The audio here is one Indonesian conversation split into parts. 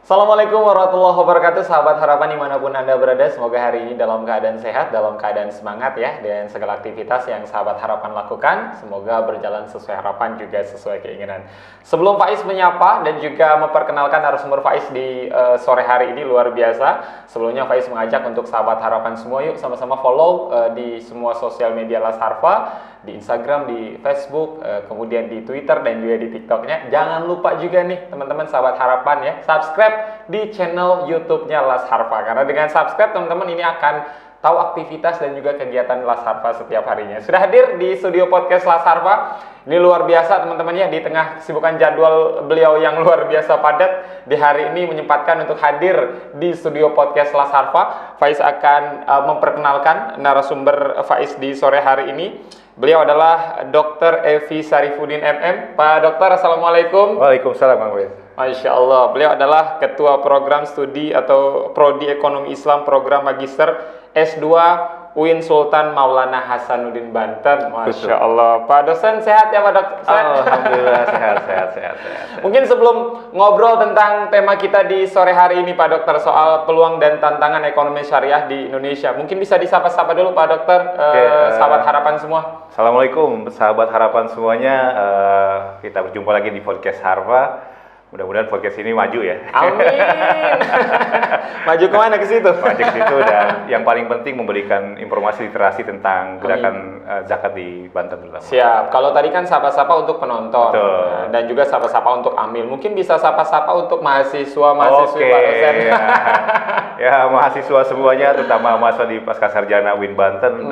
Assalamualaikum warahmatullahi wabarakatuh, sahabat harapan dimanapun Anda berada. Semoga hari ini dalam keadaan sehat, dalam keadaan semangat ya. Dan segala aktivitas yang sahabat harapan lakukan, semoga berjalan sesuai harapan juga sesuai keinginan. Sebelum Faiz menyapa dan juga memperkenalkan narasumber Faiz di sore hari ini luar biasa. Sebelumnya Faiz mengajak untuk sahabat harapan semua, yuk sama-sama follow di semua sosial media Las Harfa, di Instagram, di Facebook, kemudian di Twitter dan juga di TikToknya. Jangan lupa juga nih teman-teman sahabat harapan ya, subscribe di channel YouTube-nya Las Harfa. Karena dengan subscribe teman-teman ini akan tahu aktivitas dan juga kegiatan Las Harfa setiap harinya. Sudah hadir di studio podcast Las Harfa. Ini luar biasa teman-teman ya, di tengah kesibukan jadwal beliau yang luar biasa padat, di hari ini menyempatkan untuk hadir di studio podcast Las Harfa. Faiz akan memperkenalkan narasumber Faiz di sore hari ini. Beliau adalah Dr. Evi Sarifudin MM. Pak Dokter, Assalamualaikum. Waalaikumsalam, Bang Wes. Masya Allah, beliau adalah Ketua Program Studi atau Prodi Ekonomi Islam Program Magister S2 UIN Sultan Maulana Hasanuddin Banten. Masya Allah. Pak dosen sehat ya Pak Dok? Alhamdulillah sehat. Mungkin sebelum ngobrol tentang tema kita di sore hari ini Pak Dokter, soal peluang dan tantangan ekonomi syariah di Indonesia, mungkin bisa disapa-sapa dulu Pak Dokter, sahabat harapan semua. Assalamualaikum sahabat harapan semuanya. Kita berjumpa lagi di podcast Harfa. Mudah-mudahan podcast ini maju ya. Amin. Maju kemana ke situ? Maju ke situ, dan yang paling penting memberikan informasi literasi tentang gerakan zakat di Banten terutama. Siap. Kalau tadi kan sapa-sapa untuk penonton. Dan juga sapa-sapa untuk amil. Mungkin bisa sapa-sapa untuk mahasiswa-mahasiswi Pak dosen. Ya, mahasiswa semuanya, terutama mahasiswa di Pascasarjana UIN Banten.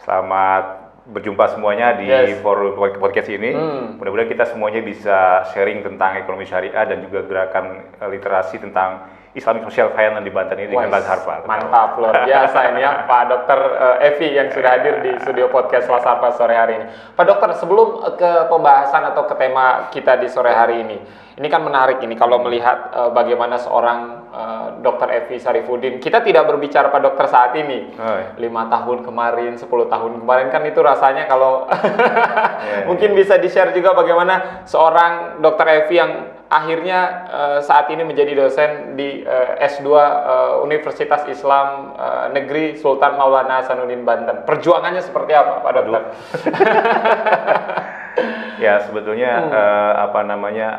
Selamat berjumpa semuanya di forum podcast ini. Mudah-mudahan kita semuanya bisa sharing tentang ekonomi syariah dan juga gerakan literasi tentang Islamic Social Finance di Banten ini dengan Las Harfa. Mantap, luar biasa ini ya Pak Dokter Evi yang sudah hadir di studio podcast Las Harfa sore hari ini. Pak Dokter, sebelum ke pembahasan atau ke tema kita di sore hari ini kan menarik ini kalau melihat bagaimana seorang Dr. Evi Sarifudin. Kita tidak berbicara Pak Dokter saat ini. 5 tahun kemarin, 10 tahun kemarin kan itu rasanya kalau mungkin bisa di-share juga bagaimana seorang Dr. Evi yang akhirnya saat ini menjadi dosen di S2 Universitas Islam Negeri Sultan Maulana Hasanuddin Banten. Perjuangannya seperti apa Pak Dokter? Ya, sebetulnya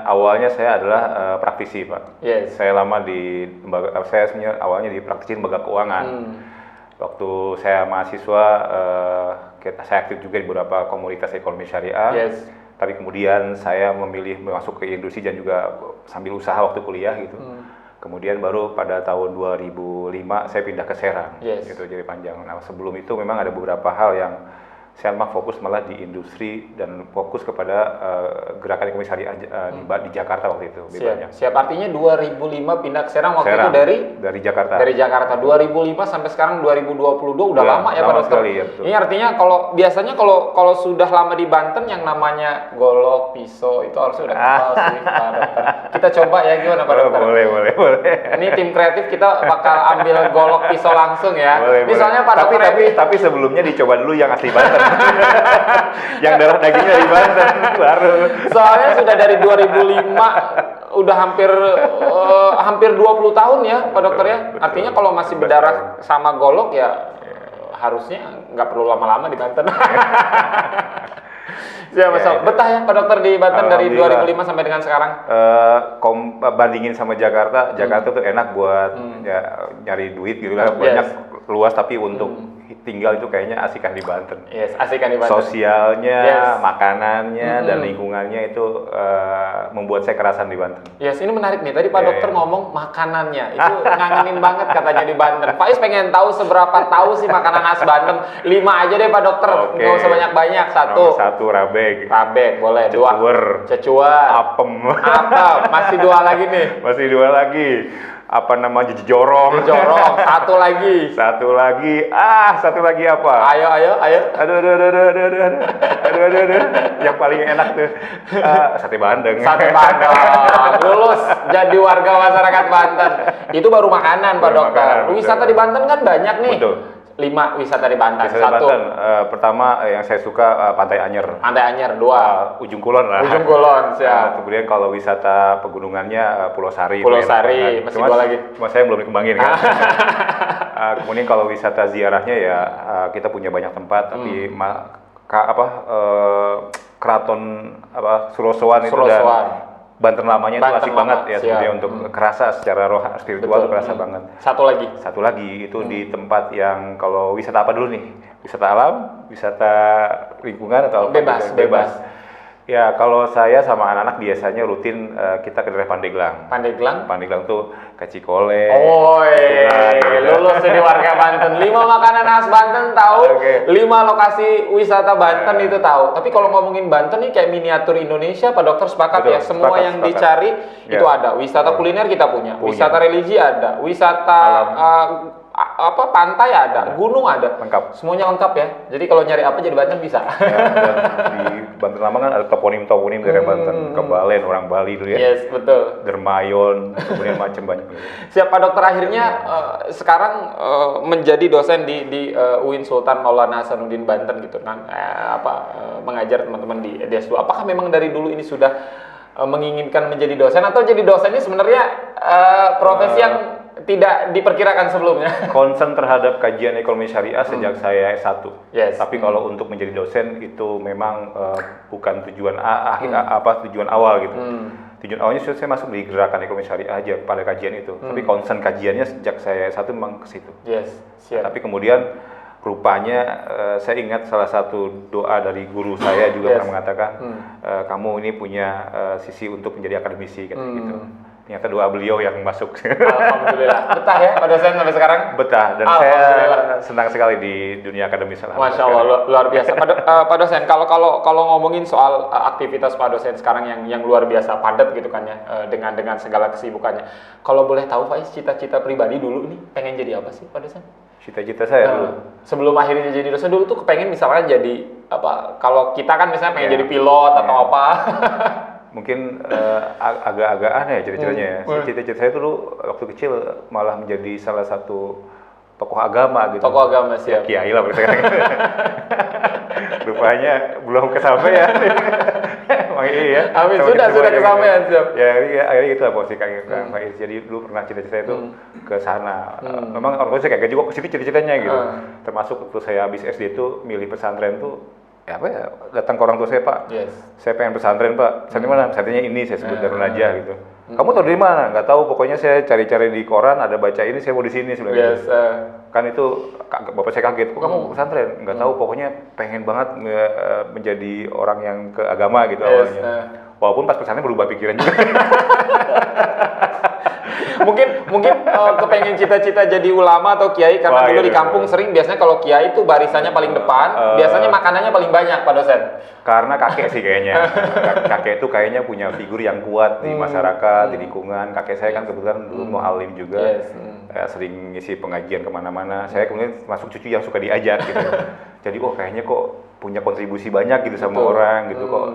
awalnya saya adalah praktisi, Pak. Saya lama di lembaga, awalnya di praktisi lembaga keuangan. Waktu saya mahasiswa, saya aktif juga di beberapa komunitas ekonomi syariah. Tapi kemudian saya memilih masuk ke industri dan juga sambil usaha waktu kuliah gitu. Kemudian baru pada tahun 2005 saya pindah ke Serang, gitu, jadi panjang. Nah, sebelum itu memang ada beberapa hal yang saya fokus malah di industri dan fokus kepada gerakan ekonomi syariah di Jakarta waktu itu. Siap. Artinya 2005 pindah ke Serang waktu itu dari Jakarta. Dari Jakarta. 2005 sampai sekarang 2022 udah lama ya Pak Dokter. Sekali, ya, ini artinya biasanya kalau sudah lama di Banten yang namanya golok, pisau itu harusnya udah kenal sih Pak Dokter. Kita coba ya gimana Pak Dokter? Boleh. Ini tim kreatif kita bakal ambil golok, pisau langsung ya. Misalnya Pak Dokter. Tapi sebelumnya dicoba dulu yang asli Banten. Yang darah dagingnya di Banten baru. Soalnya sudah dari 2005 udah hampir 20 tahun ya Pak Dokter ya. Artinya kalau masih berdarah sama golok ya harusnya nggak perlu lama-lama di Banten. Betah ya Pak Dokter di Banten dari 2005 sampai dengan sekarang? Bandingin sama Jakarta tuh enak buat nyari duit gitu lah, banyak luas, tapi untuk tinggal itu kayaknya asikan di Banten. Asikan di Banten. Sosialnya, makanannya, dan lingkungannya itu membuat saya kerasan di Banten. Ini menarik nih. Tadi Pak Dokter ngomong makanannya, itu ngangenin banget katanya di Banten. Faiz pengen tahu seberapa tahu sih makanan khas Banten. 5 aja deh Pak Dokter, nggak usah banyak-banyak. Satu rabeg. Rabeg boleh. Cecuer. Apem. Masih 2 lagi nih. Masih 2 lagi. Jorong. Satu lagi. Satu lagi apa? Ayo. Aduh. Yang paling enak tuh sate bandeng. Lulus jadi warga masyarakat Banten. Itu baru makanan Pak Dokter. Wisata di Banten kan banyak nih. Betul. 5 wisata di Banten. Wisata Banten, pertama yang saya suka Pantai Anyer. Pantai Anyer, 2. Ujung Kulon lah. Ujung Kulon, siap. Kemudian kalau wisata pegunungannya Pulau Sari. Pulau Sari, masih 2 lagi. Cuma saya belum dikembangin kan. Kemudian kalau wisata ziarahnya ya kita punya banyak tempat, tapi Keraton Surosoan itu dan Banten lamanya itu asik banget ya sebetulnya untuk kerasa secara roh spiritual itu kerasa banget. Satu lagi itu di tempat yang kalau wisata apa dulu nih? Wisata alam, wisata lingkungan atau bebas. Ya kalau saya sama anak-anak biasanya rutin kita ke daerah Pandeglang. Pandeglang tuh ke Cikole. Oh, lulus jadi warga Banten. 5 makanan khas Banten tahu, 5 lokasi wisata Banten itu tahu. Tapi kalau ngomongin Banten nih kayak miniatur Indonesia, Pak Dokter sepakat ya. Semua yang dicari itu ada. Wisata kuliner kita punya, wisata religi ada, wisata pantai ada, gunung ada, lengkap. Semuanya lengkap ya. Jadi kalau nyari apa jadi Banten bisa. Di Banten lama kan ada toponim dari Banten, Kebalen orang Bali dulu ya. Yes, betul. Dermayon, kemudian macam banyak. Siap Pak Dokter, akhirnya sekarang menjadi dosen di UIN Sultan Maulana Hasanuddin Banten gitu kan. Mengajar teman-teman di DS2. Apakah memang dari dulu ini sudah menginginkan menjadi dosen atau jadi dosen ini sebenarnya profesi yang tidak diperkirakan sebelumnya? Concern terhadap kajian ekonomi syariah sejak saya S1. Yes. Tapi kalau untuk menjadi dosen itu memang bukan tujuan tujuan awal gitu. Tujuan awalnya saya masuk di gerakan ekonomi syariah aja pada kajian itu. Tapi concern kajiannya sejak saya S1 memang ke situ. Yes. Siap. Tapi kemudian rupanya saya ingat salah satu doa dari guru saya juga pernah mengatakan kamu ini punya sisi untuk menjadi akademisi gitu. Ternyata doa beliau yang masuk. Alhamdulillah. Betah ya Pak dosen sampai sekarang? Betah, dan saya senang sekali di dunia akademis. Masya Allah, luar biasa. Pak dosen, kalau ngomongin soal aktivitas Pak dosen sekarang yang luar biasa padat gitu kan ya, dengan segala kesibukannya. Kalau boleh tahu Faiz, cita-cita pribadi dulu nih pengen jadi apa sih Pak dosen? Cita-cita saya dulu. Sebelum akhirnya jadi dosen dulu tuh kepengen misalkan jadi apa? Kalau kita kan misalnya pengen jadi pilot atau apa? Mungkin agak-agak aneh ya cita-citanya ya. Cita-cita saya dulu waktu kecil malah menjadi salah satu tokoh agama gitu. Tokoh agama siap. Ya, kiai lah sekarang. Rupanya belum kesampaian. Ya. Amin, sudah kesampaian siap. Ya, akhirnya itu lah posisi Kang Faiz. Jadi dulu pernah cita-cita itu ke sana. Memang orang tua saya kayak juga ke situ cita-citanya gitu. Termasuk waktu saya habis SD itu milih pesantren tuh datang ke orang tua saya, Pak. Saya pengen pesantren, Pak. Pesantren mana? Pesantrennya ini, saya sebut Darun Najah gitu. Kamu tahu dari mana? Nggak tahu, pokoknya saya cari-cari di koran ada baca ini, saya mau di sini sebenarnya. Kan itu bapak saya kaget. Kok kamu pesantren? Nggak tahu, pokoknya pengen banget menjadi orang yang ke agama gitu awalnya. Walaupun pas pesantren berubah pikiran juga. mungkin kepengen cita-cita jadi ulama atau kiai karena dulu di kampung sering biasanya kalau kiai itu barisannya paling depan, biasanya makanannya paling banyak Pak dosen. Karena kakek sih kayaknya. Kakek itu kayaknya punya figur yang kuat di masyarakat, di lingkungan. Kakek saya kan kebetulan dulu mu'alim juga. Sering ngisi pengajian kemana-mana. Saya kemudian masuk cucu yang suka diajak gitu. Jadi kayaknya kok punya kontribusi banyak gitu sama orang gitu kok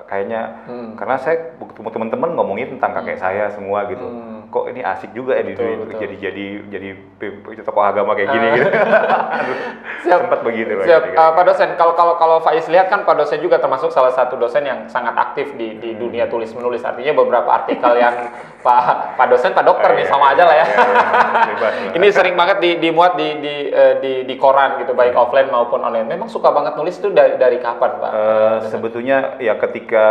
kayaknya karena saya ketemu teman-teman ngomongin tentang kakek saya semua gitu. Kok ini asik juga ya jadi tokoh agama kayak gini gitu. Sempat begitu Pak dosen, kalau Faiz lihat kan Pak dosen juga termasuk salah satu dosen yang sangat aktif di dunia tulis menulis. Artinya beberapa artikel yang Pak dosen, Pak dokter nih sama aja lah ya. Ini sering banget dimuat di koran gitu, baik offline maupun online. Memang suka banget nulis itu dari kapan, Pak? Sebetulnya ya ketika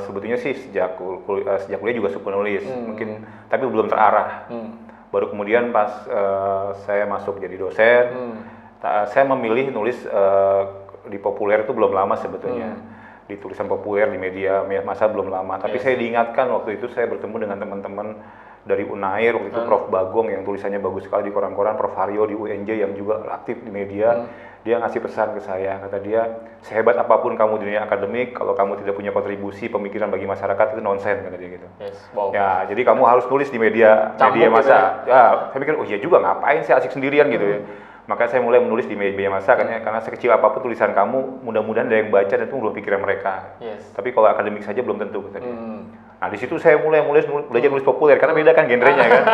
sebetulnya sih sejak kuliah juga suka nulis, mungkin tapi belum terarah. Baru kemudian pas saya masuk jadi dosen, saya memilih nulis di populer itu belum lama sebetulnya. Di tulisan populer di media massa belum lama. Tapi saya diingatkan waktu itu saya bertemu dengan teman-teman dari Unair, waktu itu Prof. Bagong yang tulisannya bagus sekali di koran-koran, Prof. Haryo di UNJ yang juga aktif di media. Dia ngasih pesan ke saya, kata dia, sehebat apapun kamu di dunia akademik, kalau kamu tidak punya kontribusi pemikiran bagi masyarakat itu nonsen, kata dia gitu. Ya, jadi kamu harus tulis di media massa. Ya, saya pikir, oh iya juga, ngapain saya asik sendirian gitu ya. Maka saya mulai menulis di media massa, karena sekecil apapun tulisan kamu, mudah-mudahan ada yang baca dan itu merubah pikiran mereka. Tapi kalau akademik saja belum tentu, kata dia. Nah di situ saya mulai belajar nulis populer karena beda kan genrenya kan,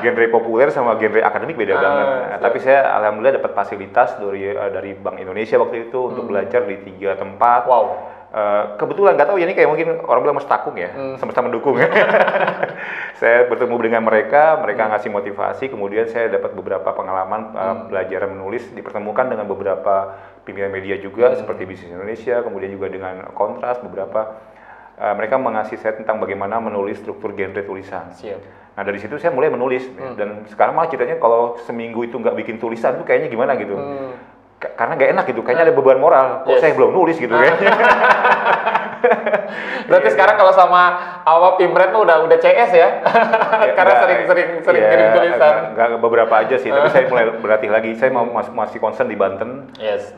genre populer sama genre akademik beda banget. Nah, tapi saya alhamdulillah dapat fasilitas dari Bank Indonesia waktu itu untuk belajar di 3 tempat. Wow. Kebetulan nggak tahu ya, ini kayak mungkin orang bilang mestakung ya, sama-sama mendukung ya. Saya bertemu dengan mereka ngasih motivasi, kemudian saya dapat beberapa pengalaman belajar menulis, dipertemukan dengan beberapa pimpinan media juga seperti Bisnis Indonesia, kemudian juga dengan Kontras beberapa. Mereka mengasih saya tentang bagaimana menulis struktur genre tulisan. Siap. Nah dari situ saya mulai menulis dan sekarang malah ceritanya kalau seminggu itu nggak bikin tulisan tuh kayaknya gimana gitu. Karena nggak enak gitu, kayaknya ada beban moral. Kok saya belum nulis gitu kayaknya. Berarti sekarang kalau sama Pimret mah udah CS ya? Karena sering kirim tulisan. Enggak beberapa aja sih, tapi saya mulai berlatih lagi. Saya masih concern di Banten. Yes.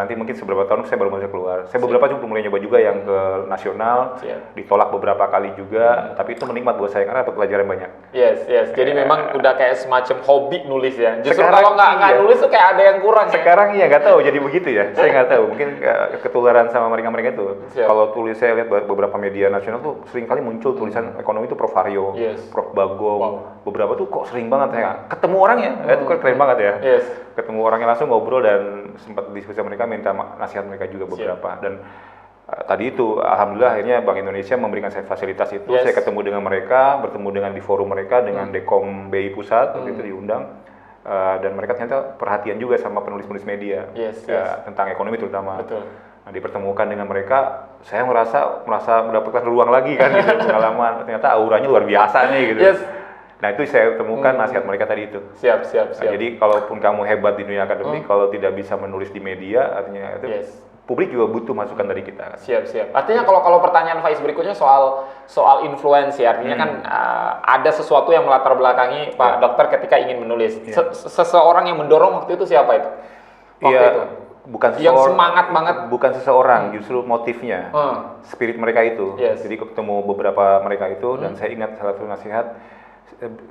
Nanti mungkin seberapa tahun saya baru mulai keluar. Saya beberapa juga mulai nyoba juga yang ke nasional. Ditolak beberapa kali juga, tapi itu menikmat buat saya karena dapat pelajaran banyak. Yes. Jadi memang udah kayak semacam hobi nulis ya. Justru kalau nggak nulis tuh kayak ada yang kurang. Sekarang iya nggak tahu jadi begitu ya. Saya nggak tahu. Mungkin ketularan sama mereka itu. Kalau tulis saya lihat beberapa media nasional tuh sering kali muncul tulisan ekonomi itu Prof Haryo, Prof Bagong, beberapa tuh kok sering banget ya. Ketemu orangnya, itu kan keren banget ya. Ketemu orangnya langsung ngobrol dan sempat diskusi mereka, minta nasihat mereka juga beberapa. Dan tadi itu alhamdulillah akhirnya Bank Indonesia memberikan saya fasilitas itu. Saya ketemu dengan mereka, bertemu dengan di forum mereka dengan Dekom BI Pusat waktu itu diundang. Dan mereka ternyata perhatian juga sama penulis-penulis media tentang ekonomi terutama. Betul. Nah, dipertemukan dengan mereka, saya merasa mendapatkan ruang lagi kan gitu, pengalaman. Ternyata auranya luar biasa nih gitu. Nah itu saya temukan nasihat mereka tadi itu. Siap. Nah, jadi kalaupun kamu hebat di dunia akademik, kalau tidak bisa menulis di media, artinya itu publik juga butuh masukan dari kita. Siap. Artinya kalau pertanyaan Faiz berikutnya soal influence ya, artinya kan ada sesuatu yang melatar belakangi Pak Dokter ketika ingin menulis. Seseorang yang mendorong waktu itu siapa itu? Waktu itu. Bukan yang semangat banget, bukan seseorang, justru motifnya, spirit mereka itu. Jadi ketemu beberapa mereka itu dan saya ingat salah satu nasihat,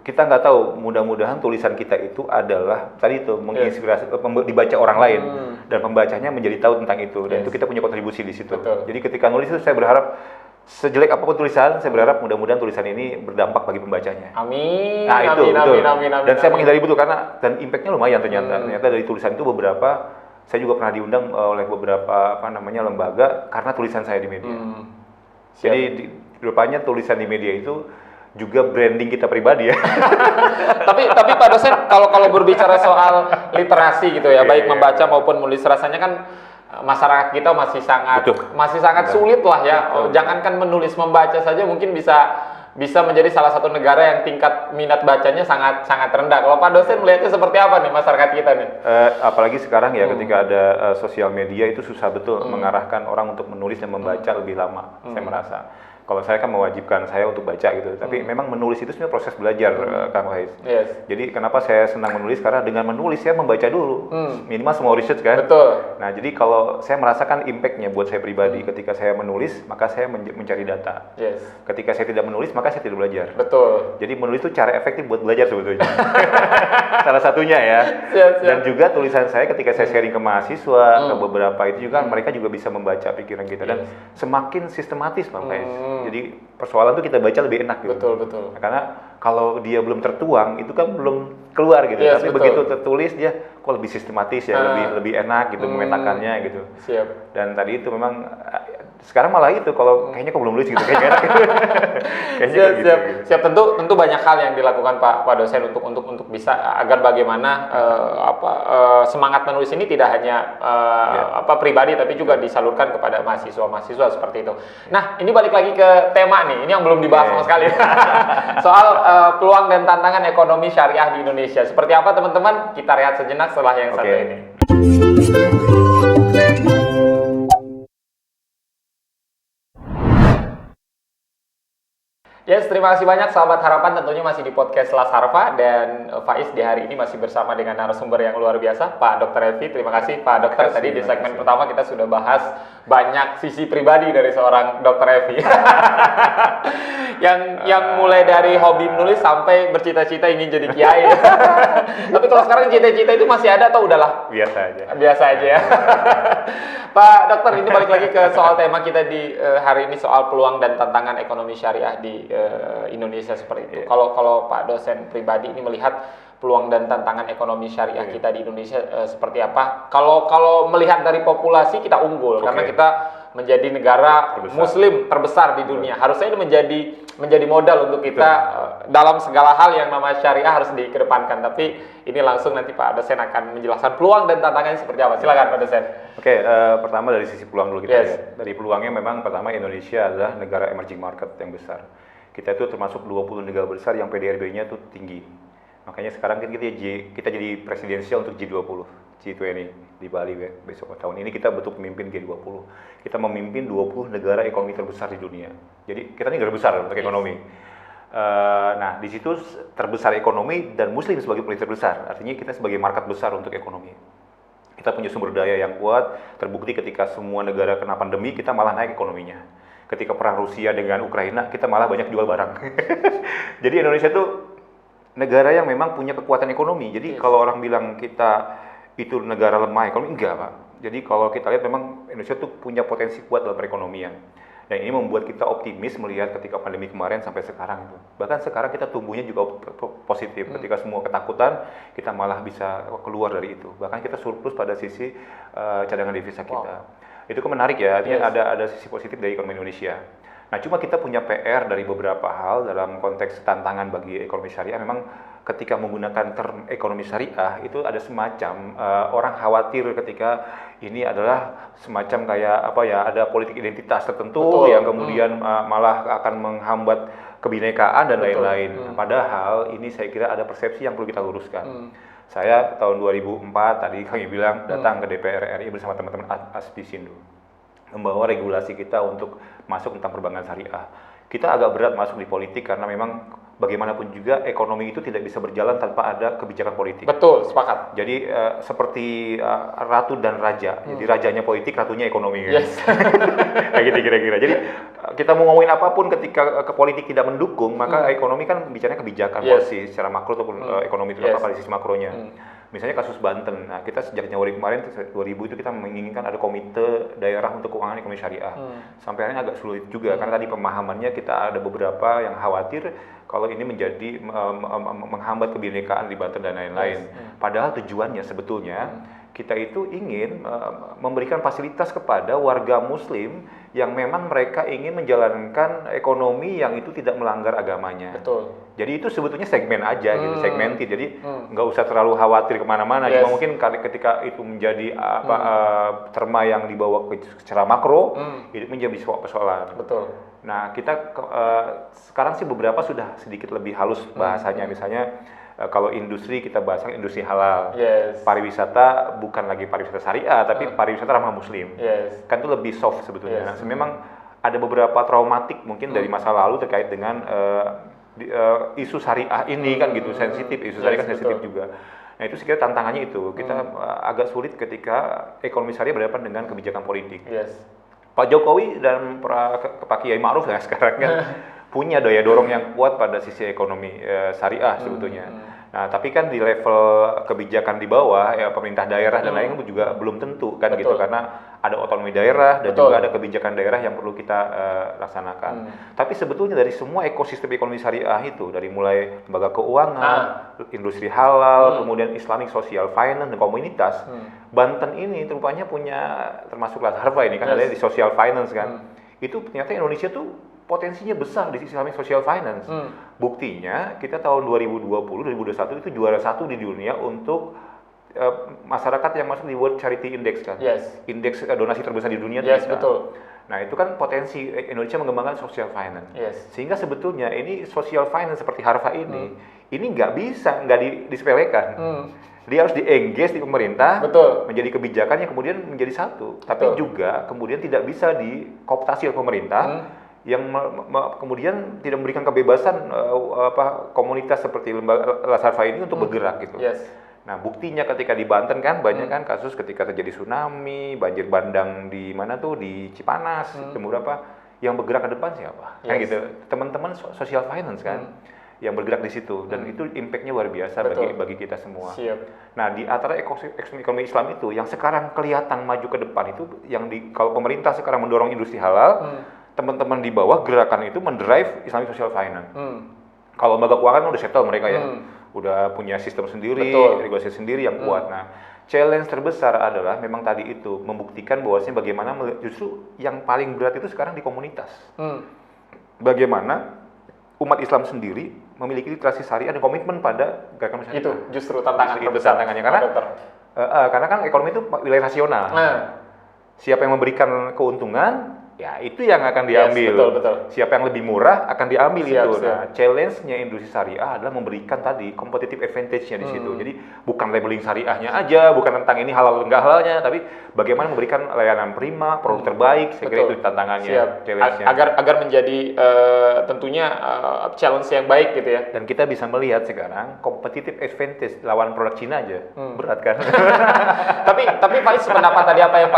kita nggak tahu, mudah-mudahan tulisan kita itu adalah tadi itu menginspirasi, dibaca orang lain dan pembacanya menjadi tahu tentang itu dan itu kita punya kontribusi di situ. Jadi ketika nulis itu saya berharap sejelek apapun tulisan, saya berharap mudah-mudahan tulisan ini berdampak bagi pembacanya. Amin. Nah itu amin. Dan saya menghindari betul karena dan impactnya lumayan ternyata dari tulisan itu beberapa. Saya juga pernah diundang oleh beberapa lembaga karena tulisan saya di media. Jadi rupanya tulisan di media itu juga branding kita pribadi ya. tapi Pak dosen kalau berbicara soal literasi gitu ya, baik membaca maupun menulis, rasanya kan masyarakat kita masih sangat sulit lah ya. Jangankan menulis, membaca saja mungkin bisa menjadi salah satu negara yang tingkat minat bacanya sangat rendah. Kalau Pak dosen melihatnya seperti apa nih masyarakat kita nih? Apalagi sekarang ya ketika ada sosial media itu susah betul mengarahkan orang untuk menulis dan membaca lebih lama. Saya merasa. Kalau saya kan mewajibkan saya untuk baca gitu, tapi memang menulis itu sebenarnya proses belajar, Kang Faiz. Jadi kenapa saya senang menulis, karena dengan menulis saya membaca dulu, minimal semua research kan. Betul. Nah jadi kalau saya merasakan impactnya buat saya pribadi, ketika saya menulis maka saya mencari data. Ketika saya tidak menulis maka saya tidak belajar. Betul. Jadi menulis itu cara efektif buat belajar sebetulnya. Salah satunya ya. Dan juga tulisan saya ketika saya sharing ke mahasiswa, ke beberapa itu juga mereka juga bisa membaca pikiran kita dan semakin sistematis, Bang Faiz. Jadi persoalan itu kita baca lebih enak gitu. Betul. Nah, karena kalau dia belum tertuang itu kan belum keluar gitu. Tapi begitu tertulis dia kok lebih sistematis ya, lebih enak gitu memetakannya gitu. Dan tadi itu memang sekarang malah itu kalau kayaknya kok belum nulis gitu kayaknya enak. Siap. Tentu banyak hal yang dilakukan Pak dosen untuk bisa agar bagaimana semangat menulis ini tidak hanya pribadi tapi juga disalurkan kepada mahasiswa seperti itu. Nah, ini balik lagi ke tema nih. Ini yang belum dibahas sama sekali. Soal peluang dan tantangan ekonomi syariah di Indonesia. Seperti apa teman-teman? Kita rehat sejenak setelah yang satu ini. Yes, terima kasih banyak sahabat harapan, tentunya masih di podcast Las Harfa dan Faiz di hari ini masih bersama dengan narasumber yang luar biasa, Pak Dr. Evi. Terima kasih Pak Dokter. Tadi di segmen pertama kita sudah bahas banyak sisi pribadi dari seorang Dr. Evi. yang mulai dari hobi menulis sampai bercita-cita ingin jadi kiai. Tapi kalau sekarang cita-cita itu masih ada atau udahlah? Biasa aja. Biasa aja ya. Pak Dokter, ini balik lagi ke soal tema kita di hari ini, soal peluang dan tantangan ekonomi syariah di Indonesia seperti itu. Kalau Pak dosen pribadi ini melihat peluang dan tantangan ekonomi syariah kita di Indonesia seperti apa? Kalau melihat dari populasi kita unggul karena kita menjadi negara Muslim terbesar di dunia. Harusnya ini menjadi modal untuk kita dalam segala hal yang namanya syariah harus dikedepankan. Tapi ini langsung nanti Pak dosen akan menjelaskan peluang dan tantangannya seperti apa. Silakan Pak dosen. Pertama dari sisi peluang dulu kita lihat. Dari peluangnya memang pertama Indonesia adalah negara emerging market yang besar. Kita itu termasuk 20 negara besar yang PDRB-nya itu tinggi. Makanya sekarang kita jadi presidensial untuk G20 di Bali besok tahun ini kita betul pemimpin G20. Kita memimpin 20 negara ekonomi terbesar di dunia. Jadi kita ini negara besar untuk ekonomi. Nah, di situ terbesar ekonomi dan Muslim sebagai pemilik terbesar. Artinya kita sebagai market besar untuk ekonomi. Kita punya sumber daya yang kuat. Terbukti ketika semua negara kena pandemi, kita malah naik ekonominya. Ketika perang Rusia dengan Ukraina, kita malah banyak jual barang. Jadi Indonesia itu negara yang memang punya kekuatan ekonomi. Jadi kalau orang bilang kita itu negara lemah ekonomi, enggak Pak. Jadi kalau kita lihat memang Indonesia tuh punya potensi kuat dalam perekonomian. Dan ini membuat kita optimis melihat ketika pandemi kemarin sampai sekarang itu. Bahkan sekarang kita tumbuhnya juga positif. Ketika semua ketakutan, kita malah bisa keluar dari itu. Bahkan kita surplus pada sisi cadangan devisa kita. Itu kan menarik ya, artinya ada sisi positif dari ekonomi Indonesia. Nah, cuma kita punya PR dari beberapa hal dalam konteks tantangan bagi ekonomi syariah. Memang ketika menggunakan term ekonomi syariah itu ada semacam orang khawatir ketika ini adalah semacam kayak ada politik identitas tertentu yang kemudian malah akan menghambat kebinekaan dan lain-lain. Padahal ini saya kira ada persepsi yang perlu kita luruskan. Saya tahun 2004 tadi kami bilang datang ke DPR RI bersama teman-teman ASPI Sindu, membawa regulasi kita untuk masuk tentang perbankan syariah. Kita agak berat masuk di politik karena memang bagaimanapun juga ekonomi itu tidak bisa berjalan tanpa ada kebijakan politik. Betul, sepakat. Jadi seperti ratu dan raja. Jadi rajanya politik, ratunya ekonomi. Yes. Kayak gitu kira-kira. Jadi kita mau ngomongin apapun ketika ke politik tidak mendukung, maka ekonomi kan bicaranya kebijakan policy secara makro ataupun ekonomi itu apa di sisi makronya. Misalnya kasus Banten, nah kita sejak Januari kemarin 2000 itu kita menginginkan ada komite daerah untuk keuangan ekonomi syariah. Sampai akhirnya agak sulit juga karena tadi pemahamannya kita ada beberapa yang khawatir kalau ini menjadi menghambat kebinekaan di Banten dan lain-lain. Padahal tujuannya sebetulnya kita itu ingin memberikan fasilitas kepada warga Muslim yang memang mereka ingin menjalankan ekonomi yang itu tidak melanggar agamanya. Betul. Jadi itu sebetulnya segmen aja gitu, segmented. Jadi nggak usah terlalu khawatir kemana-mana. Cuma mungkin ketika itu menjadi terma yang dibawa secara makro, itu menjadi persoalan. Betul. Nah kita sekarang sih beberapa sudah sedikit lebih halus bahasanya. Misalnya kalau industri kita bahas industri halal, pariwisata bukan lagi pariwisata syariah, tapi pariwisata ramah Muslim. Kan itu lebih soft sebetulnya. Nah, memang ada beberapa traumatik mungkin dari masa lalu terkait dengan isu syariah ini kan gitu, sensitif, isu syariah kan sensitif juga. Nah itu sekiranya tantangannya itu, kita agak sulit ketika ekonomi syariah berhadapan dengan kebijakan politik. Pak Jokowi dan Pak Kiai Ma'ruf ya sekarang kan punya daya dorong yang kuat pada sisi ekonomi syariah sebetulnya. Nah, tapi kan di level kebijakan di bawah ya pemerintah daerah dan lain juga belum tentu kan gitu karena ada otonomi daerah dan juga ada kebijakan daerah yang perlu kita laksanakan. Tapi sebetulnya dari semua ekosistem ekonomi syariah itu dari mulai lembaga keuangan, industri halal, kemudian Islamic social finance dan komunitas, Banten ini rupanya punya termasuk Harva ini kan ada di social finance kan. Itu ternyata Indonesia tuh potensinya besar di sisi Islamic social finance. Buktinya kita tahun 2020-2021 itu juara 1 di dunia untuk masyarakat yang masuk di World Charity Index kan. Indeks donasi terbesar di dunia. Betul. Nah itu kan potensi Indonesia mengembangkan social finance. Sehingga sebetulnya ini social finance seperti Harva ini nggak bisa disepelekan. Dia harus di-engage di pemerintah, menjadi kebijakan yang kemudian menjadi satu. Tapi juga kemudian tidak bisa dikooptasi oleh pemerintah yang kemudian tidak memberikan kebebasan komunitas seperti lembaga Harva ini untuk bergerak gitu. Nah buktinya ketika di Banten kan banyak kan kasus ketika terjadi tsunami, banjir bandang di mana tuh di Cipanas, beberapa yang bergerak ke depan siapa? Kan gitu. Teman-teman social finance kan. yang bergerak di situ, dan itu impact-nya luar biasa bagi kita semua. Siap. Nah, di antara ekonomi Islam itu yang sekarang kelihatan maju ke depan itu yang kalau pemerintah sekarang mendorong industri halal, teman-teman di bawah gerakan itu mendrive Islamic Social Finance. Kalau lembaga keuangan udah settle mereka ya, udah punya sistem sendiri, regulasi sendiri yang kuat. Nah, challenge terbesar adalah memang tadi itu membuktikan bahwasanya bagaimana justru yang paling berat itu sekarang di komunitas. Bagaimana umat Islam sendiri memiliki literasi syariah dan komitmen pada gerakan syariah. Itu justru tantangan itu tantangannya karena kan ekonomi itu wilayah rasional. Siapa yang memberikan keuntungan, ya itu yang akan diambil. Betul. Siapa yang lebih murah akan diambil itu. Nah, challenge-nya industri syariah adalah memberikan tadi competitive advantage-nya di situ. Jadi bukan labeling syariahnya aja, bukan tentang ini halal enggak halalnya, tapi bagaimana memberikan layanan prima, produk terbaik. Saya kira itu tantangannya, challenge-nya. Agar menjadi tentunya challenge yang baik gitu ya. Dan kita bisa melihat sekarang competitive advantage lawan produk Cina aja berat kan. tapi Pak sependapat tadi apa yang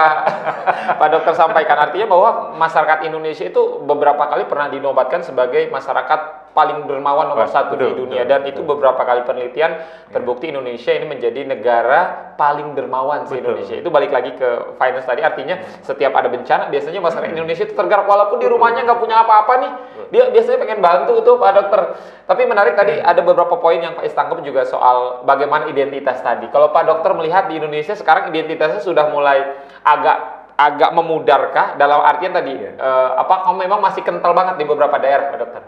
Pak Dokter sampaikan, artinya bahwa masyarakat Indonesia itu beberapa kali pernah dinobatkan sebagai masyarakat paling dermawan nomor satu di dunia, dan itu beberapa kali penelitian terbukti Indonesia ini menjadi negara paling dermawan di Indonesia. Itu balik lagi ke finance tadi, artinya setiap ada bencana biasanya masyarakat Indonesia itu tergerak walaupun di rumahnya nggak punya apa-apa nih, dia biasanya pengen bantu tuh Pak Dokter. Tapi menarik tadi ada beberapa poin yang Pak tangkap juga soal bagaimana identitas tadi. Kalau Pak Dokter melihat di Indonesia sekarang identitasnya sudah mulai agak memudarkah, dalam artian tadi apa kamu memang masih kental banget di beberapa daerah, Pak Dokter?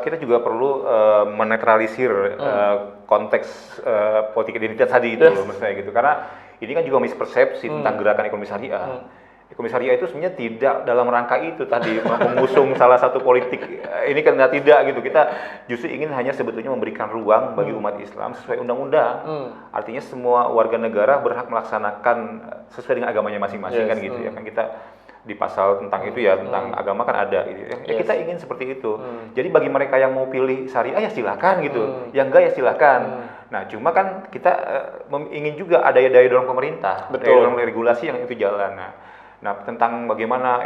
Kita juga perlu menetralisir konteks politik identitas tadi itu, misalnya gitu, karena ini kan juga mispersepsi tentang gerakan ekonomi syariah. Ekonomi syariah itu sebenarnya tidak dalam rangka itu tadi mengusung salah satu politik, ini kan tidak gitu. Kita justru ingin hanya sebetulnya memberikan ruang bagi umat Islam sesuai undang-undang. Artinya semua warga negara berhak melaksanakan sesuai dengan agamanya masing-masing, kan gitu ya. Kan kita di pasal tentang itu ya, tentang agama kan ada gitu. Ya kita ingin seperti itu. Jadi bagi mereka yang mau pilih syariah ya silakan gitu. Yang enggak ya silakan. Nah, cuma kan kita ingin juga ada daya dorong pemerintah, daya dorong regulasi yang itu jalan. Nah, tentang bagaimana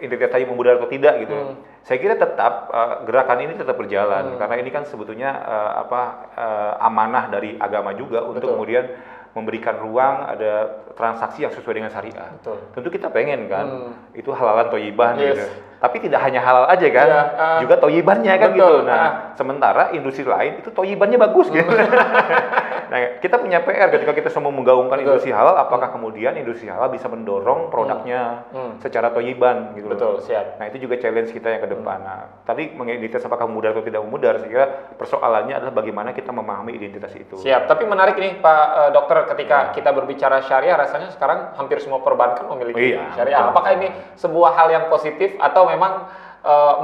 integritas tadi memudar atau tidak gitu. Saya kira tetap gerakan ini tetap berjalan karena ini kan sebetulnya amanah dari agama juga untuk kemudian memberikan ruang ada transaksi yang sesuai dengan syariah. Tentu kita pengen kan itu halalan thayyibah gitu. Tapi tidak hanya halal aja kan, juga thayyibannya kan gitu. Nah, sementara industri lain itu thayyibannya bagus gitu. Nah, kita punya PR ketika kita semua menggaungkan industri halal, apakah kemudian industri halal bisa mendorong produknya secara thayyiban gitu. Siap. Nah, itu juga challenge kita yang ke depan. Nah, tadi mengidentitas apakah memudar atau tidak memudar, saya kira persoalannya adalah bagaimana kita memahami identitas itu. Siap. Tapi menarik nih Pak Dokter, ketika kita berbicara syariah, rasanya sekarang hampir semua perbankan memiliki syariah. Apakah ini sebuah hal yang positif atau memang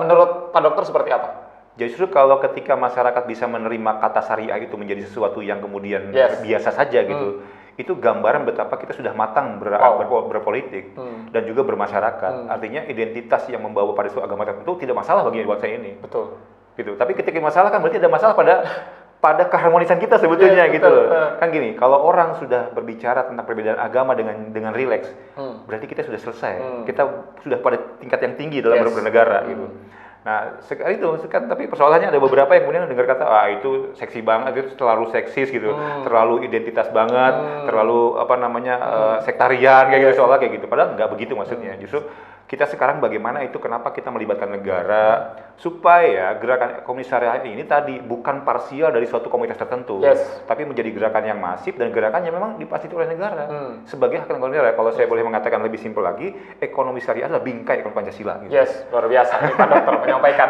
menurut Pak Dokter seperti apa? Justru kalau ketika masyarakat bisa menerima kata syariah itu menjadi sesuatu yang kemudian biasa saja gitu, itu gambaran betapa kita sudah matang berpolitik dan juga bermasyarakat. Artinya identitas yang membawa pada suatu agama tertentu tidak masalah bagi bangsa ini. Gitu. Tapi ketika masalah kan berarti ada masalah pada keharmonisan kita sebetulnya gitu loh. Kan gini, kalau orang sudah berbicara tentang perbedaan agama dengan rileks, berarti kita sudah selesai. Kita sudah pada tingkat yang tinggi dalam bernegara gitu. Nah, tapi persoalannya ada beberapa yang kemudian dengar kata, itu seksi banget, itu terlalu seksis gitu, terlalu identitas banget, terlalu sektarian kayak gitu, soalnya kayak gitu. Padahal nggak begitu maksudnya. Justru kita sekarang bagaimana itu, kenapa kita melibatkan negara supaya gerakan ekonomi syariah ini tadi bukan parsial dari suatu komunitas tertentu, tapi menjadi gerakan yang masif dan gerakan yang memang dipastikan oleh negara sebagai hak negara. Kalau saya boleh mengatakan lebih simpel lagi, ekonomi syariah adalah bingkai ekonomi Pancasila. Gitu. Luar biasa nih Pak Dokter menyampaikan.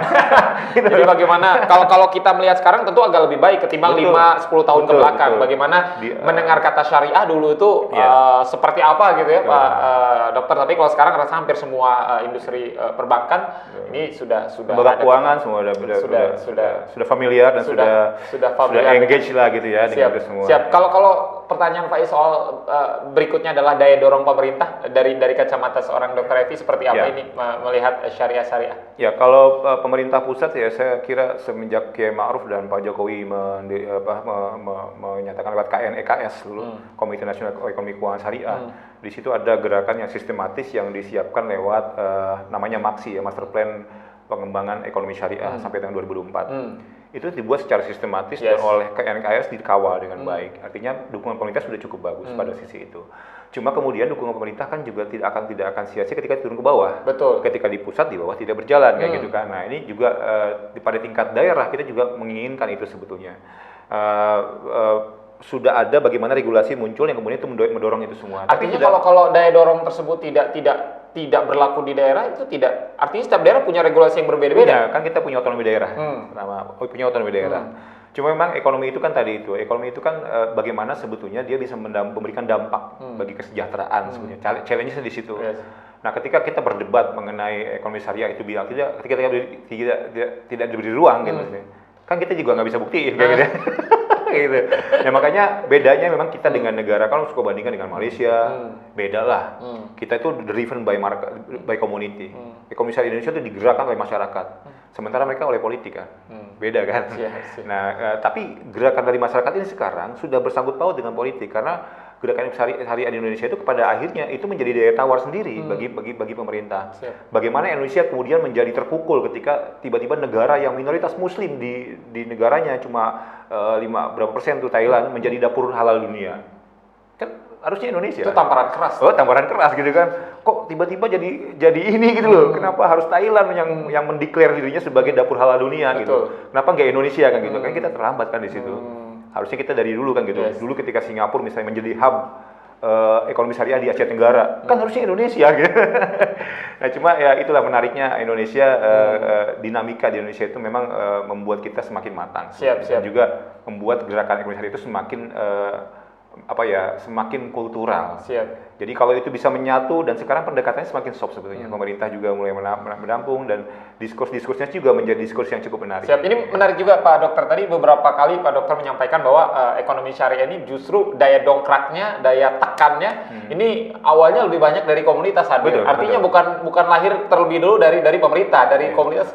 Jadi bagaimana kalau kita melihat sekarang tentu agak lebih baik ketimbang 5-10 tahun ke belakang. Bagaimana mendengar kata syariah dulu itu seperti apa gitu ya Pak Dokter. Tapi kalau sekarang rasa hampir semua industri perbankan ini sudah lembaga keuangan semua sudah familiar dan sudah engage lah gitu ya dengan itu semua. Siap. Kalau pertanyaan Pak soal berikutnya adalah daya dorong pemerintah dari kacamata seorang Dokter Evi seperti apa ini melihat syariah. Ya, kalau pemerintah pusat ya saya kira semenjak Kiai Ma'ruf dan Pak Jokowi menyatakan lewat KNEKS dulu, Komite Nasional Ekonomi Keuangan Syariah. Di situ ada gerakan yang sistematis yang disiapkan lewat namanya MAXI ya, Master Plan Pengembangan Ekonomi Syariah sampai tahun 2024. itu dibuat secara sistematis dan oleh KNKS dikawal dengan baik. Artinya dukungan pemerintah sudah cukup bagus pada sisi itu. Cuma kemudian dukungan pemerintah kan juga tidak akan sia-sia ketika turun ke bawah. Betul. Ketika di pusat, di bawah tidak berjalan kayak gitu kan. Nah ini juga pada tingkat daerah kita juga menginginkan itu sebetulnya. Sudah ada bagaimana regulasi muncul yang kemudian itu mendorong itu semua. Artinya kalau daya dorong tersebut tidak berlaku di daerah, itu tidak, artinya setiap daerah punya regulasi yang berbeda-beda. Kan kita punya otonomi daerah, punya otonomi daerah. Cuma memang ekonomi itu kan bagaimana sebetulnya dia bisa memberikan dampak bagi kesejahteraan sebenarnya. Challenge-nya di situ. Yes. Nah, ketika kita berdebat mengenai ekonomi syariah itu bilang tidak diberi ruang gitu, kan kita juga nggak bisa buktiin kayak gitu. Gitu. Nah makanya bedanya memang kita dengan negara, kalau suka bandingkan dengan Malaysia, beda lah. Kita itu driven by market, by community. Ekonomi syariah Indonesia itu digerakkan oleh masyarakat, sementara mereka oleh politik kan, beda kan. Nah tapi gerakan dari masyarakat ini sekarang sudah bersangkut paut dengan politik, karena gerakan syariah di Indonesia itu pada akhirnya itu menjadi daya tawar sendiri bagi pemerintah. Bagaimana Indonesia kemudian menjadi terpukul ketika tiba-tiba negara yang minoritas Muslim di negaranya cuma 5% tuh Thailand menjadi dapur halal dunia. Kan harusnya Indonesia. Itu tamparan keras. Oh, tamparan keras gitu kan. Kok tiba-tiba jadi ini gitu loh. Kenapa harus Thailand yang mendeklar dirinya sebagai dapur halal dunia gitu. Kenapa nggak Indonesia kan gitu. Kan kita terlambat kan di situ. Harusnya kita dari dulu kan gitu. Dulu ketika Singapura misalnya menjadi hub ekonomi syariah di Asia Tenggara, kan harusnya Indonesia gitu. Nah cuma ya itulah menariknya Indonesia, dinamika di Indonesia itu memang membuat kita semakin matang. Dan juga membuat gerakan ekonomi syariah itu semakin kultural. Jadi kalau itu bisa menyatu, dan sekarang pendekatannya semakin soft sebetulnya. Pemerintah juga mulai menampung, dan diskursnya juga menjadi diskurs yang cukup menarik. Ini menarik juga Pak Dokter. Tadi beberapa kali Pak Dokter menyampaikan bahwa ekonomi syariah ini justru daya dongkraknya, daya tekannya ini awalnya lebih banyak dari komunitas. Artinya bukan lahir terlebih dulu dari pemerintah, dari komunitas.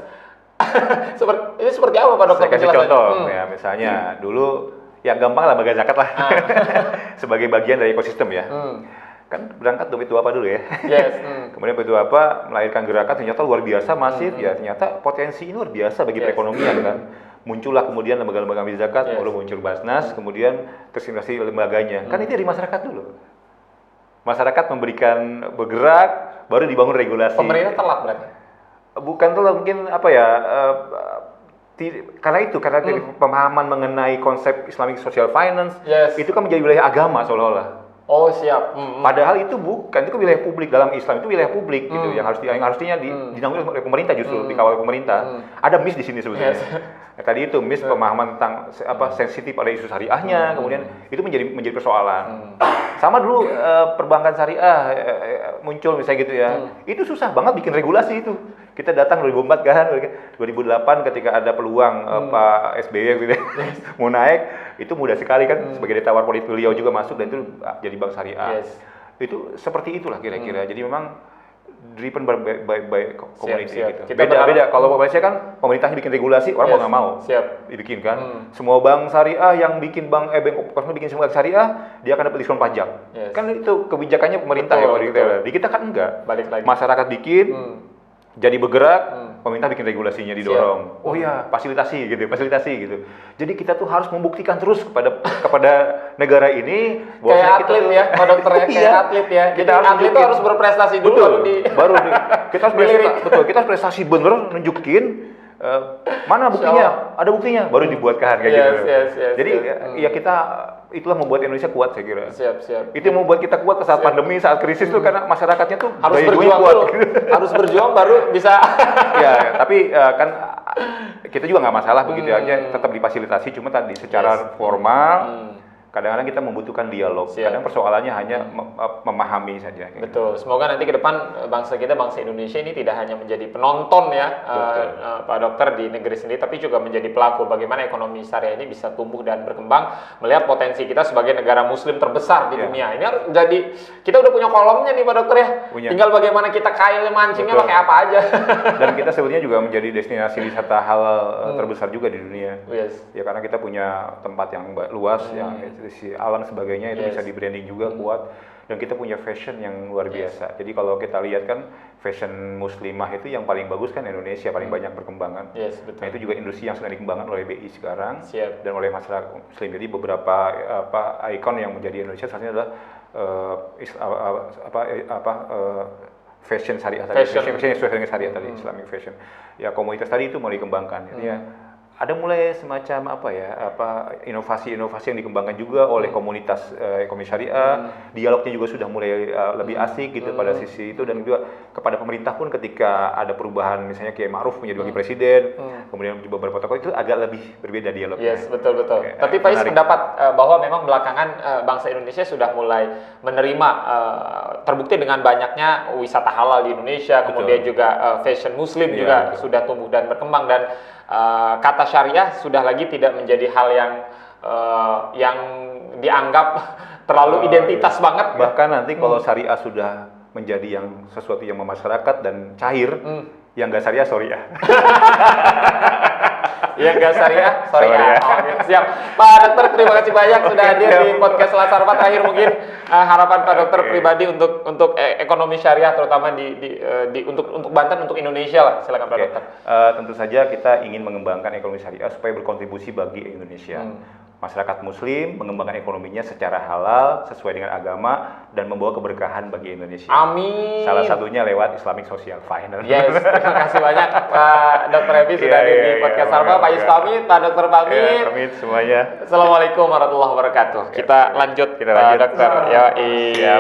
Ini seperti apa Pak Dokter? Saya kasih contoh, ya misalnya dulu yang gampang lah bagi zakat lah, sebagai bagian dari ekosistem ya. Kan berangkat dari Baitul Apa dulu ya. Kemudian Baitul Apa melahirkan gerakan ternyata luar biasa masif ya, ternyata potensi ini luar biasa bagi perekonomian kan. Muncullah kemudian lembaga-lembaga amil zakat, lalu muncul Basnas, kemudian tersintegrasi lembaganya. Kan itu dari masyarakat dulu. Masyarakat bergerak, baru dibangun regulasi. Pemerintah telat berarti? Bukan telat, mungkin karena pemahaman mengenai konsep Islamic Social Finance itu kan menjadi wilayah agama seolah-olah. Oh siap. Padahal itu bukan, itu wilayah publik dalam Islam, itu wilayah publik gitu yang harusnya ditanggung oleh pemerintah, justru dikawal pemerintah. Ada miss di sini sebetulnya. Nah, tadi itu miss pemahaman tentang sensitif pada isu syariahnya, kemudian itu menjadi persoalan. Sama dulu perbankan syariah muncul misalnya gitu ya. Itu susah banget bikin regulasi itu. Kita datang 2004 kan, 2008 ketika ada peluang Pak SBY gitu, mau naik, itu mudah sekali kan, sebagai ditawar politik beliau juga masuk, dan itu jadi bank syariah. Itu seperti itulah kira-kira. Jadi memang driven by community gitu. Beda. Kalau Malaysia kan pemerintahnya bikin regulasi, orang mau nggak mau dibikin kan. Semua bank syariah yang bikin bank semua syariah, dia akan dapat diskon pajak. Kan itu kebijakannya pemerintah di kita kan enggak. Masyarakat bikin, jadi bergerak, pemerintah bikin regulasinya didorong. Oh iya, fasilitasi gitu. Jadi kita tuh harus membuktikan terus kepada negara ini bahwa kayak atlet ya, Pak Dokter ya, kayak atlet ya. Jadi atlet itu harus berprestasi dulu kita harus prestasi bener, nunjukin mana buktinya, ada buktinya, baru dibuatkan kayak gitu. Jadi ya kita itulah membuat Indonesia kuat saya kira. Itu yang membuat kita kuat saat pandemi, saat krisis tuh, karena masyarakatnya tuh harus berjuang kuat. Harus berjuang baru bisa. Ya, tapi kan kita juga nggak masalah begitu aja, tetap difasilitasi. Cuma tadi secara formal. Kadang-kadang kita membutuhkan dialog. Kadang persoalannya hanya memahami saja. Betul. Semoga nanti ke depan bangsa Indonesia ini tidak hanya menjadi penonton ya, Pak Dokter, di negeri sendiri, tapi juga menjadi pelaku. Bagaimana ekonomi syariah ini bisa tumbuh dan berkembang, melihat potensi kita sebagai negara Muslim terbesar di dunia. Ini harus jadi, kita udah punya kolomnya nih Pak Dokter ya. Tinggal bagaimana kita kail mancingnya pakai apa aja. Dan kita sebetulnya juga menjadi destinasi wisata halal terbesar juga di dunia. Ya karena kita punya tempat yang luas, yang si alam sebagainya itu bisa di branding juga kuat. dan kita punya fashion yang luar biasa. Jadi kalau kita lihat kan fashion muslimah itu yang paling bagus kan Indonesia, paling banyak berkembangan. Betul. Nah itu juga industri yang sedang dikembangkan oleh BI sekarang. Siap. Dan oleh masyarakat muslim. Jadi beberapa ikon yang menjadi Indonesia salah satunya adalah fashion syariah tadi, fashion sesuai dengan syariah tadi, Islamic fashion. Ya komunitas tadi itu mau dikembangkan. Jadi ya ada mulai semacam inovasi-inovasi yang dikembangkan juga oleh komunitas ekonomi syariah. Dialognya juga sudah mulai lebih asik gitu pada sisi itu, dan juga kepada pemerintah pun ketika ada perubahan, misalnya Kiai Ma'ruf menjadi wakil presiden, kemudian di beberapa tokoh itu agak lebih berbeda dialognya. Betul. Tapi Faiz pendapat bahwa memang belakangan bangsa Indonesia sudah mulai menerima terbukti dengan banyaknya wisata halal di Indonesia, kemudian juga fashion muslim juga sudah tumbuh dan berkembang, dan kata syariah sudah lagi tidak menjadi hal yang dianggap terlalu identitas banget. Bahkan nanti kalau syariah sudah menjadi yang sesuatu yang memasyarakat dan cair, yang nggak syariah sorry ya. Yang nggak syariah sorry ya. Oke, siap. Pak Dokter, terima kasih banyak sudah hadir di podcast Selasar. Terakhir mungkin harapan Pak Dokter pribadi untuk ekonomi syariah, terutama untuk Banten, untuk Indonesia lah. Silakan Pak Dokter. Tentu saja kita ingin mengembangkan ekonomi syariah supaya berkontribusi bagi Indonesia. Masyarakat muslim mengembangkan ekonominya secara halal sesuai dengan agama dan membawa keberkahan bagi Indonesia. Amin. Salah satunya lewat Islamic Social Finance. Yes, terima kasih banyak Pak Dr. Evi sudah hadir di podcast Sarba. Pak Is pamit, Pak Dokter pamit. Pamit semuanya. Assalamualaikum warahmatullahi wabarakatuh. Kita lanjut, Pak Dokter. Ya,